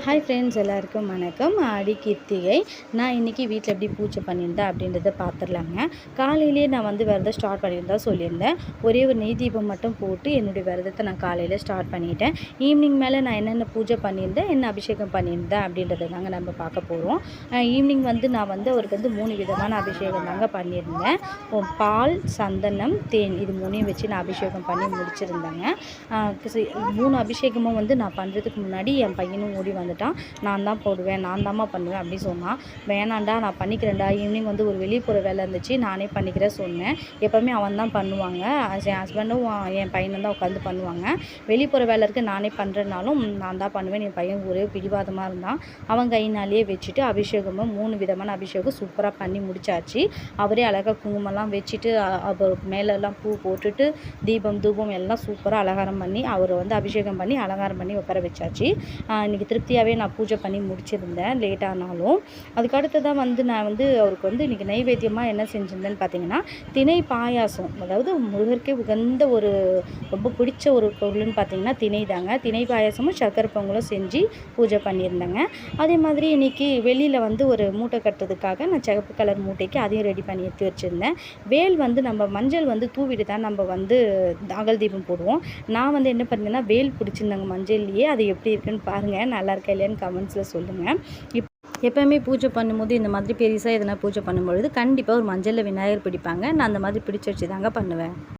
Hi friends, எல்லாருக்கும் வணக்கம். ஆடி கிருத்திகை. நான் இன்றைக்கி வீட்டில் எப்படி பூஜை பண்ணியிருந்தேன் அப்படின்றத பார்த்துடலாங்க. காலையிலேயே நான் விரதம் ஸ்டார்ட் பண்ணியிருந்தா சொல்லியிருந்தேன். ஒரே ஒரு நெய் தீபம் மட்டும் போட்டு என்னுடைய விரதத்தை நான் காலையில் ஸ்டார்ட் பண்ணிட்டேன். ஈவினிங் மேலே நான் என்னென்ன பூஜை பண்ணியிருந்தேன், என்ன அபிஷேகம் பண்ணியிருந்தேன் அப்படின்றத தாங்க நம்ம பார்க்க போகிறோம். ஈவினிங் நான் அவருக்கு 3 விதமான அபிஷேகம் தாங்க பண்ணியிருந்தேன். பால், சந்தனம், தேன் இது 3ஐயும் வச்சு நான் அபிஷேகம் பண்ணி முடிச்சிருந்தேங்க. 3 அபிஷேகமும் நான் பண்ணுறதுக்கு முன்னாடி என் பையனும் ஓடி வந்துட்டான். நான் தான் போடுவேன், நான் தாம்மா பண்ணுவேன் அப்படி சொன்னான். வேணாண்டா, நான் பண்ணிக்கிறேன்டா, ஈவினிங் ஒரு வெளியே போகிற வேலை இருந்துச்சு, நானே பண்ணிக்கிறேன் சொன்னேன். எப்போவுமே அவன் தான் பண்ணுவாங்க, என் ஹஸ்பண்டும் என் பையனும் தான் உட்காந்து பண்ணுவாங்க. வெளியே போகிற வேலை இருக்குது, நானே பண்ணுறதுனாலும் நான் தான் பண்ணுவேன். என் பையன் ஒரே பிடிவாதமாக இருந்தான். அவன் கையினாலேயே வச்சுட்டு அபிஷேகமும் 3 விதமான அபிஷேகம் சூப்பராக பண்ணி முடிச்சாச்சு. அவரே அழகாக குங்குமம்லாம் வச்சுட்டு அவர் மேலெல்லாம் பூ போட்டுட்டு தீபம் தூபம் எல்லாம் சூப்பராக அலங்காரம் பண்ணி அவர் அபிஷேகம் பண்ணி அலங்காரம் பண்ணி உட்கார வச்சாச்சு. இன்றைக்கி திருப்தியாகவே நான் பூஜை பண்ணி முடிச்சிருந்தேன், லேட் ஆனாலும். அதுக்கடுத்து தான் நான் அவருக்கு இன்றைக்கி நைவேத்தியமாக என்ன செஞ்சுருந்தேன்னு பார்த்தீங்கன்னா, திணை பாயாசம். அதாவது முருகருக்கே உகந்த ஒரு ரொம்ப பிடிச்ச ஒரு பொருள்னு பார்த்தீங்கன்னா திணை தாங்க. திணை பாயாசமும் சர்க்கரை பொங்கலும் செஞ்சு பூஜை பண்ணியிருந்தேங்க. அதே மாதிரி இன்றைக்கி வெளியில் ஒரு மூட்டை கட்டுறதுக்காக நான் சிகப்பு கலர் மூட்டைக்கு அதையும் ரெடி பண்ணி எடுத்து வச்சுருந்தேன். வேல் நம்ம மஞ்சள் தூவிட்டு தான் நம்ம அகல் தீபம் போடுவோம். நான் என்ன பண்ணேன்னா, வேல் பிடிச்சிருந்தாங்க மஞ்சள்லேயே. அது எப்படி இருக்குன்னு பாருங்கள், நல்லா இருக்கா இல்லையான்னு கமெண்ட்ஸில் சொல்லுங்கள். எப்போவுமே பூஜை பண்ணும்போது இந்த மாதிரி பெருசாக எதனா பூஜை பண்ணும்பொழுது கண்டிப்பாக ஒரு மஞ்சளில் விநாயகர் பிடிப்பாங்க. நான் அந்த மாதிரி பிடிச்சி வச்சு தாங்க பண்ணுவேன்.